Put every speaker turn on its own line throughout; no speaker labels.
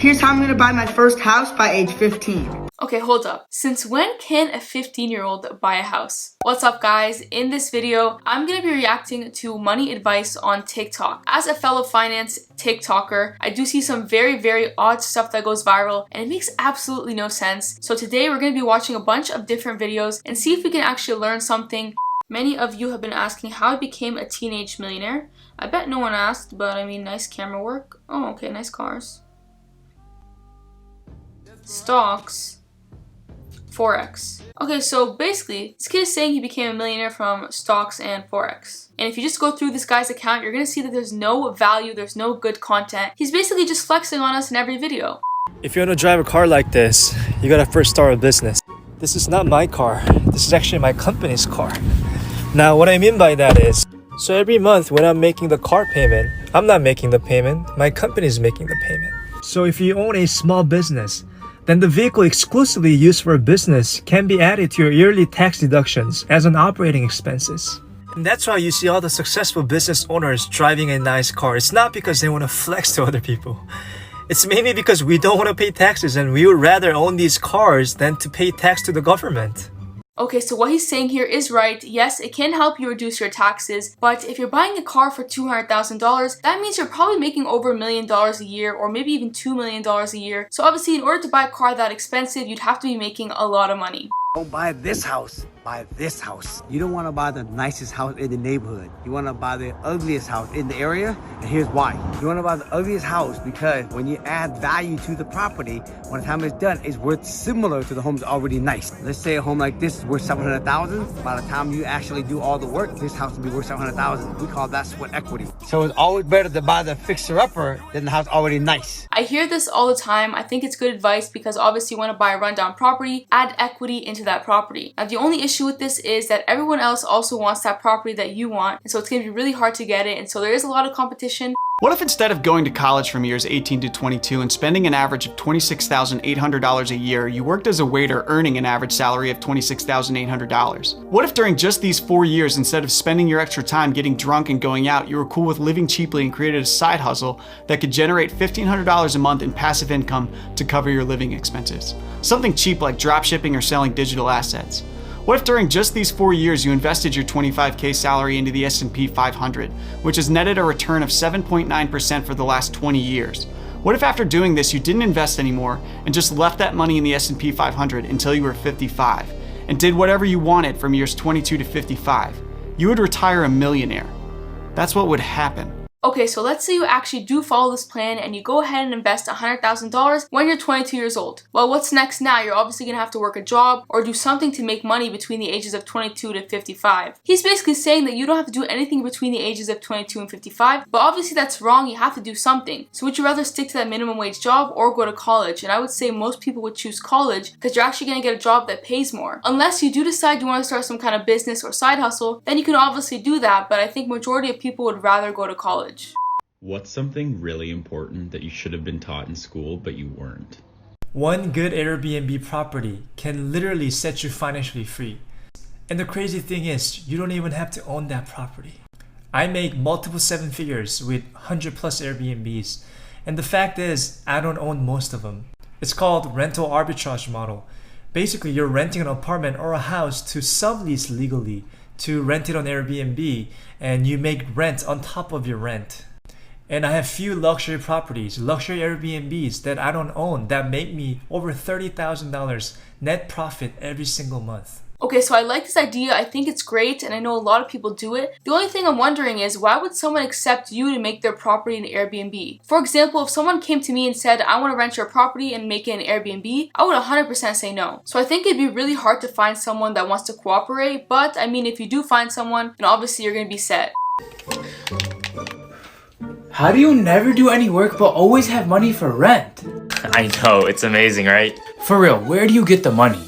Here's how I'm gonna buy my first house by age 15.
Okay, hold up. Since when can a 15-year-old buy a house? What's up, guys? In this video, I'm gonna be reacting to money advice on TikTok. As a fellow finance TikToker, I do see some very odd stuff that goes viral, and it makes absolutely no sense. So today, we're gonna be watching a bunch of different videos and see if we can actually learn something. Many of you have been asking how I became a teenage millionaire. I bet no one asked, but I mean, nice camera work. Oh, okay, nice cars. Stocks. Forex. Okay, so basically, this kid is saying he became a millionaire from stocks and Forex. And if you just go through this guy's account, you're gonna see that there's no value, there's no good content. He's basically just flexing on us in every video.
If you want to drive a car like this, you gotta first start a business. This is not my car. This is actually my company's car. Now, what I mean by that is, so every month when I'm making the car payment, I'm not making the payment, my company is making the payment. So if you own a small business, then the vehicle exclusively used for a business can be added to your yearly tax deductions as an operating expenses. And that's why you see all the successful business owners driving a nice car. It's not because they want to flex to other people. It's mainly because we don't want to pay taxes and we would rather own these cars than to pay tax to the government.
Okay, so what he's saying here is right. Yes, it can help you reduce your taxes, but if you're buying a car for $200,000, that means you're probably making over $1 million a year, or maybe even $2 million a year. So obviously, in order to buy a car that expensive, you'd have to be making a lot of money.
Don't buy this house, buy this house. You don't want to buy the nicest house in the neighborhood. You want to buy the ugliest house in the area, and here's why. You want to buy the ugliest house because when you add value to the property, when the time it's done, it's worth similar to the home's already nice. Let's say a home like this is worth $700,000. By the time you actually do all the work, this house will be worth $700,000. We call that sweat equity. So it's always better to buy the fixer-upper than the house already nice.
I hear this all the time. I think it's good advice because obviously you want to buy a rundown property, add equity into that property. Now the only issue with this is that everyone else also wants that property that you want, and so it's going to be really hard to get it, and so there is a lot of competition.
What if instead of going to college from years 18 to 22 and spending an average of $26,800 a year, you worked as a waiter earning an average salary of $26,800? What if during just these 4 years, instead of spending your extra time getting drunk and going out, you were cool with living cheaply and created a side hustle that could generate $1,500 a month in passive income to cover your living expenses? Something cheap like dropshipping or selling digital assets. What if during just these 4 years you invested your $25K salary into the S&P 500, which has netted a return of 7.9% for the last 20 years? What if after doing this you didn't invest anymore and just left that money in the S&P 500 until you were 55 and did whatever you wanted from years 22 to 55? You would retire a millionaire. That's what would happen.
Okay, so let's say you actually do follow this plan and you go ahead and invest $100,000 when you're 22 years old. Well, what's next now? You're obviously going to have to work a job or do something to make money between the ages of 22 to 55. He's basically saying that you don't have to do anything between the ages of 22 and 55, but obviously that's wrong. You have to do something. So would you rather stick to that minimum wage job or go to college? And I would say most people would choose college because you're actually going to get a job that pays more. Unless you do decide you want to start some kind of business or side hustle, then you can obviously do that, but I think majority of people would rather go to college.
What's something really important that you should have been taught in school but you weren't?
One good Airbnb property can literally set you financially free. And the crazy thing is, you don't even have to own that property. I make multiple seven figures with 100 plus Airbnbs. And the fact is, I don't own most of them. It's called rental arbitrage model. Basically, you're renting an apartment or a house to sublease legally, to rent it on Airbnb, and you make rent on top of your rent. And I have few luxury properties, luxury Airbnbs that I don't own that make me over $30,000 net profit every single month.
Okay, so I like this idea. I think it's great, and I know a lot of people do it. The only thing I'm wondering is, why would someone accept you to make their property an Airbnb? For example, if someone came to me and said, I want to rent your property and make it an Airbnb, I would 100% say no. So I think it'd be really hard to find someone that wants to cooperate, but I mean, if you do find someone, then obviously you're going to be set.
How do you never do any work but always have money for rent?
I know, it's amazing, right?
For real, where do you get the money?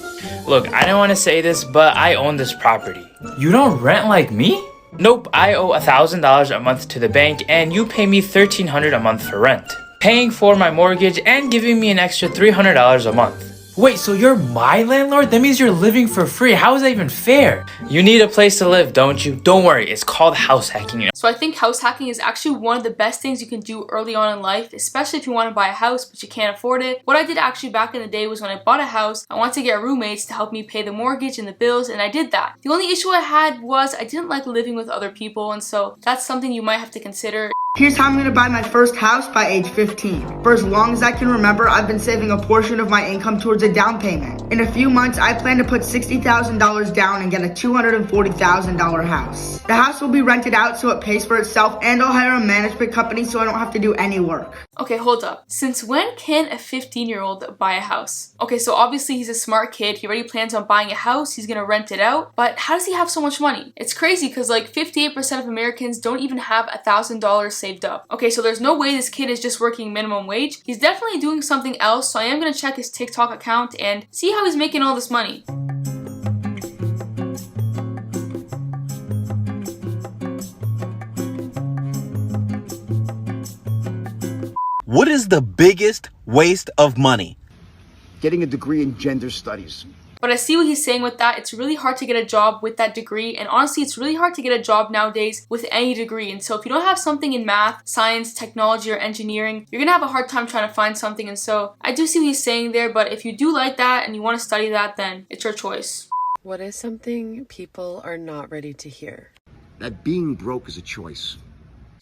Look, I don't want to say this, but I own this property.
You don't rent like me?
Nope, I owe $1,000 a month to the bank and you pay me $1,300 a month for rent, paying for my mortgage and giving me an extra $300 a month.
Wait, so you're my landlord? That means you're living for free. How is that even fair?
You need a place to live, don't you? Don't worry, it's called house hacking.
So I think house hacking is actually one of the best things you can do early on in life, especially if you want to buy a house but you can't afford it. What I did actually back in the day was when I bought a house, I wanted to get roommates to help me pay the mortgage and the bills, and I did that. The only issue I had was I didn't like living with other people, and so that's something you might have to consider.
Here's how I'm gonna buy my first house by age 15. For as long as I can remember, I've been saving a portion of my income towards a down payment. In a few months, I plan to put $60,000 down and get a $240,000 house. The house will be rented out so it pays for itself, and I'll hire a management company so I don't have to do any work.
Okay, hold up. Since when can a 15-year-old buy a house? Okay, so obviously he's a smart kid. He already plans on buying a house. He's gonna rent it out. But how does he have so much money? It's crazy because like 58% of Americans don't even have $1,000 saved up. Okay, so there's no way this kid is just working minimum wage. He's definitely doing something else, so I am gonna check his TikTok account and see how he's making all this money.
What is the biggest waste of money?
Getting a degree in gender studies.
But I see what he's saying with that. It's really hard to get a job with that degree, and honestly, it's really hard to get a job nowadays with any degree. And so if you don't have something in math, science, technology, or engineering, you're gonna have a hard time trying to find something. And so I do see what he's saying there, but if you do like that and you want to study that, then it's your choice.
What is something people are not ready to hear?
That being broke is a choice.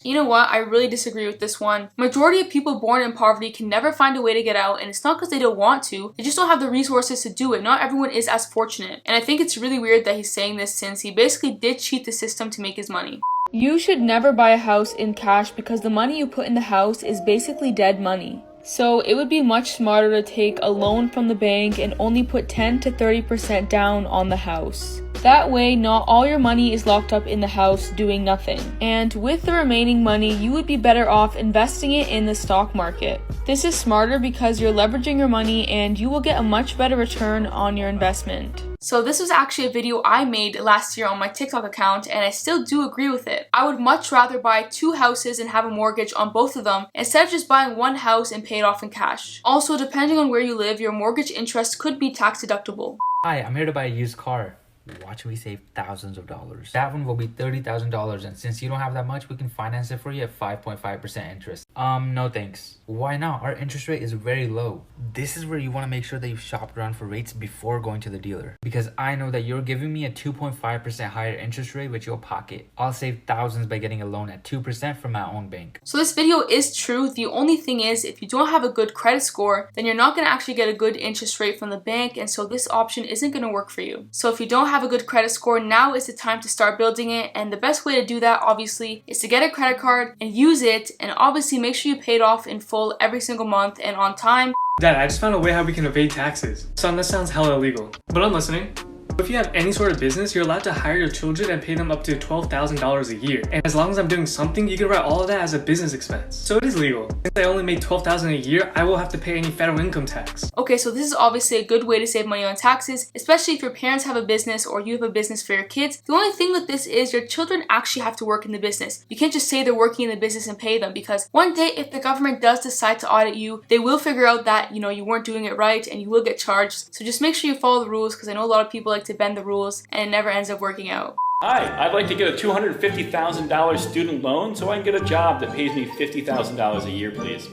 You know what? I really disagree with this one. Majority of people born in poverty can never find a way to get out, and it's not because they don't want to, they just don't have the resources to do it. Not everyone is as fortunate. And I think it's really weird that he's saying this since he basically did cheat the system to make his money. You should never buy a house in cash because the money you put in the house is basically dead money. So it would be much smarter to take a loan from the bank and only put 10 to 30% down on the house. That way, not all your money is locked up in the house doing nothing. And with the remaining money, you would be better off investing it in the stock market. This is smarter because you're leveraging your money and you will get a much better return on your investment. So this was actually a video I made last year on my TikTok account, and I still do agree with it. I would much rather buy 2 houses and have a mortgage on both of them instead of just buying 1 house and pay it off in cash. Also, depending on where you live, your mortgage interest could be tax deductible.
Hi, I'm here to buy a used car. Watch me save thousands of dollars. That one will be $30,000, and since you don't have that much, we can finance it for you at 5.5% interest. No thanks. Why not? Our interest rate is very low. This is where you want to make sure that you've shopped around for rates before going to the dealer. Because I know that you're giving me a 2.5% higher interest rate with your pocket. I'll save thousands by getting a loan at 2% from my own bank.
So this video is true. The only thing is, if you don't have a good credit score, then you're not going to actually get a good interest rate from the bank, and so this option isn't going to work for you. So if you don't have a good credit score, now is the time to start building it, and the best way to do that obviously is to get a credit card and use it, and obviously make sure you pay it off in full every single month and on time.
Dad, I just found a way how we can evade taxes. Son, that sounds hella illegal, but I'm listening. If you have any sort of business, you're allowed to hire your children and pay them up to $12,000 a year. And as long as I'm doing something, you can write all of that as a business expense. So it is legal. Since I only make $12,000 a year, I won't have to pay any federal income tax.
Okay, so this is obviously a good way to save money on taxes, especially if your parents have a business or you have a business for your kids. The only thing with this is your children actually have to work in the business. You can't just say they're working in the business and pay them, because one day if the government does decide to audit you, they will figure out that, you weren't doing it right and you will get charged. So just make sure you follow the rules, because I know a lot of people like to bend the rules and it never ends up working out.
Hi, I'd like to get a $250,000 student loan so I can get a job that pays me $50,000 a year, please.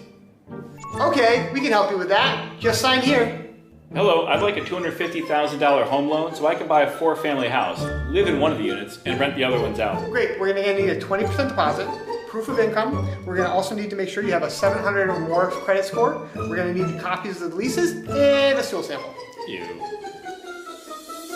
Okay, we can help you with that. Just sign here.
Hello, I'd like a $250,000 home loan so I can buy a 4-family house, live in one of the units, and rent the other ones out.
Great, we're gonna need a 20% deposit, proof of income. We're gonna also need to make sure you have a 700 or more credit score. We're gonna need copies of the leases and a stool sample.
Ew.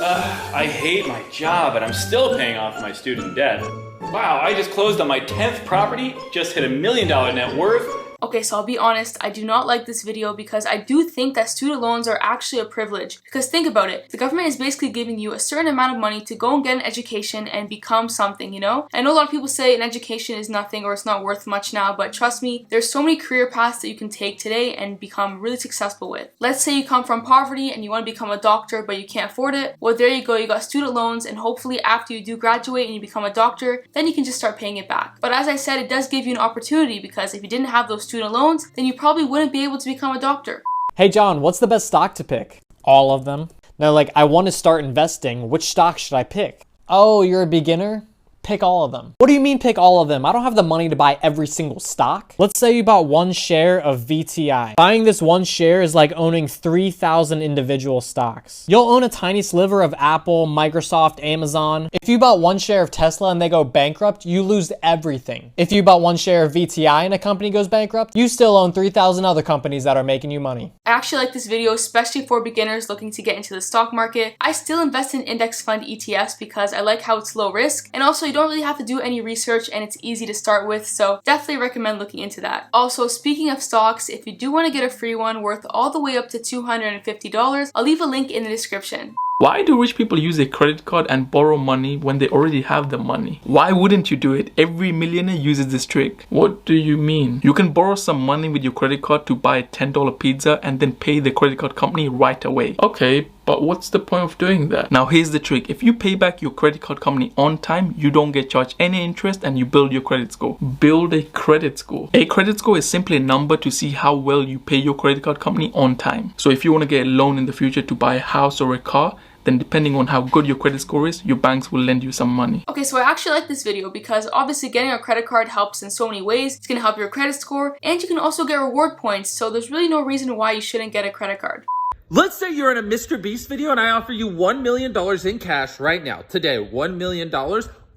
I hate my job, and I'm still paying off my student debt. Wow, I just closed on my 10th property, just hit $1 million net worth.
Okay, so I'll be honest, I do not like this video because I do think that student loans are actually a privilege. Because think about it, the government is basically giving you a certain amount of money to go and get an education and become something, I know a lot of people say an education is nothing or it's not worth much now, but trust me, there's so many career paths that you can take today and become really successful with. Let's say you come from poverty and you want to become a doctor but you can't afford it. Well, there you go, you got student loans, and hopefully after you do graduate and you become a doctor, then you can just start paying it back. But as I said, it does give you an opportunity, because if you didn't have those student loans, then you probably wouldn't be able to become a doctor.
Hey John, what's the best stock to pick? All of them. Now, like, I want to start investing. Which stock should I pick? Oh, you're a beginner? Pick all of them. What do you mean pick all of them? I don't have the money to buy every single stock. Let's say you bought one share of VTI. Buying this one share is like owning 3,000 individual stocks. You'll own a tiny sliver of Apple, Microsoft, Amazon. If you bought one share of Tesla and they go bankrupt, you lose everything. If you bought one share of VTI and a company goes bankrupt, you still own 3,000 other companies that are making you money.
I actually like this video, especially for beginners looking to get into the stock market. I still invest in index fund ETFs because I like how it's low risk, and also you don't really have to do any research and it's easy to start with, so definitely recommend looking into that. Also, speaking of stocks, if you do want to get a free one worth all the way up to $250, I'll leave a link in the description.
Why do rich people use a credit card and borrow money when they already have the money? Why wouldn't you do it? Every millionaire uses this trick. What do you mean? You can borrow some money with your credit card to buy a $10 pizza and then pay the credit card company right away. Okay, but what's the point of doing that? Now here's the trick. If you pay back your credit card company on time, you don't get charged any interest and you build your credit score. Build a credit score. A credit score is simply a number to see how well you pay your credit card company on time. So if you want to get a loan in the future to buy a house or a car, then depending on how good your credit score is, your banks will lend you some money.
Okay, so I actually like this video because obviously getting a credit card helps in so many ways. It's gonna help your credit score and you can also get reward points, so there's really no reason why you shouldn't get a credit card.
Let's say you're in a Mr. Beast video and I offer you $1 million in cash right now, today, $1 million,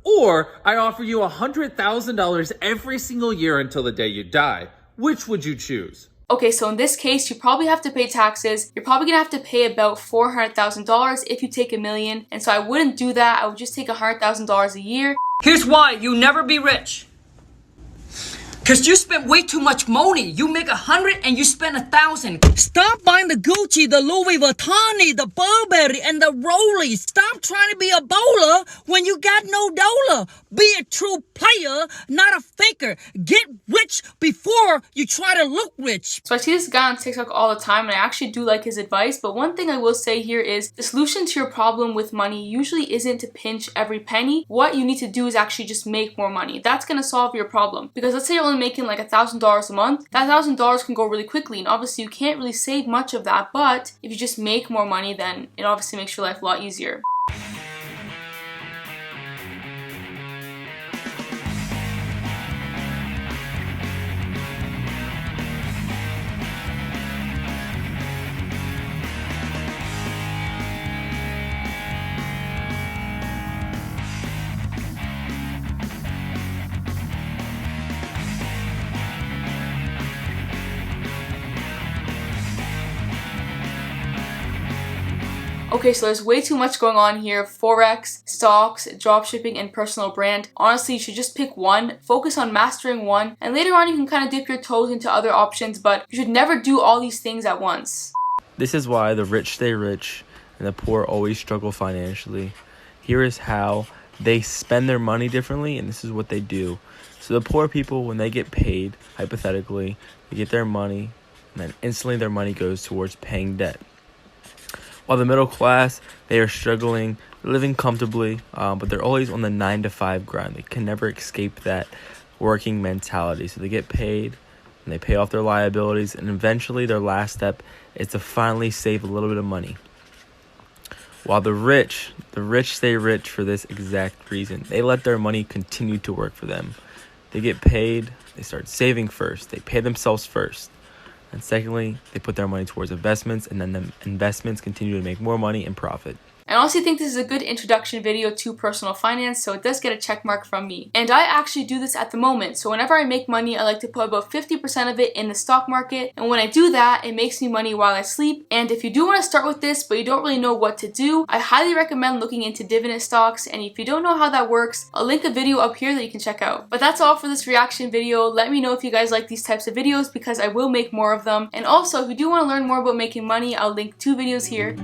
or I offer you $100,000 every single year until the day you die. Which would you choose?
Okay, so in this case, you probably have to pay taxes. You're probably gonna have to pay about $400,000 if you take $1 million. And so I wouldn't do that. I would just take $100,000 a year.
Here's why you'll never be rich. Cause you spend way too much money. You make 100 and you spend 1,000. Stop buying the Gucci, the Louis Vuitton, the Burberry, and the Rollies. Stop trying to be a bowler when you got no dollar. Be a true player, not a faker. Get rich before you try to look rich.
So I see this guy on TikTok all the time and I actually do like his advice, but one thing I will say here is the solution to your problem with money usually isn't to pinch every penny. What you need to do is actually just make more money. That's gonna solve your problem. Because let's say you're only making like $1,000 a month, that $1,000 can go really quickly, and obviously you can't really save much of that, but if you just make more money, then it obviously makes your life a lot easier. Okay, so there's way too much going on here. Forex, stocks, dropshipping, and personal brand. Honestly, you should just pick one, focus on mastering one, and later on you can kind of dip your toes into other options, but you should never do all these things at once.
This is why the rich stay rich and the poor always struggle financially. Here is how they spend their money differently, and this is what they do. So the poor people, when they get paid, hypothetically, they get their money, and then instantly their money goes towards paying debt. While the middle class, they are struggling, living comfortably, but they're always on the 9-to-5 grind. They can never escape that working mentality. So they get paid, and they pay off their liabilities, and eventually their last step is to finally save a little bit of money. While the rich stay rich for this exact reason. They let their money continue to work for them. They get paid, they start saving first, they pay themselves first. And secondly, they put their money towards investments, and then the investments continue to make more money and profit.
I honestly think this is a good introduction video to personal finance, so it does get a check mark from me. And I actually do this at the moment, so whenever I make money, I like to put about 50% of it in the stock market, and when I do that, it makes me money while I sleep. And if you do want to start with this, but you don't really know what to do, I highly recommend looking into dividend stocks, and if you don't know how that works, I'll link a video up here that you can check out. But that's all for this reaction video. Let me know if you guys like these types of videos because I will make more of them. And also, if you do want to learn more about making money, I'll link 2 videos here.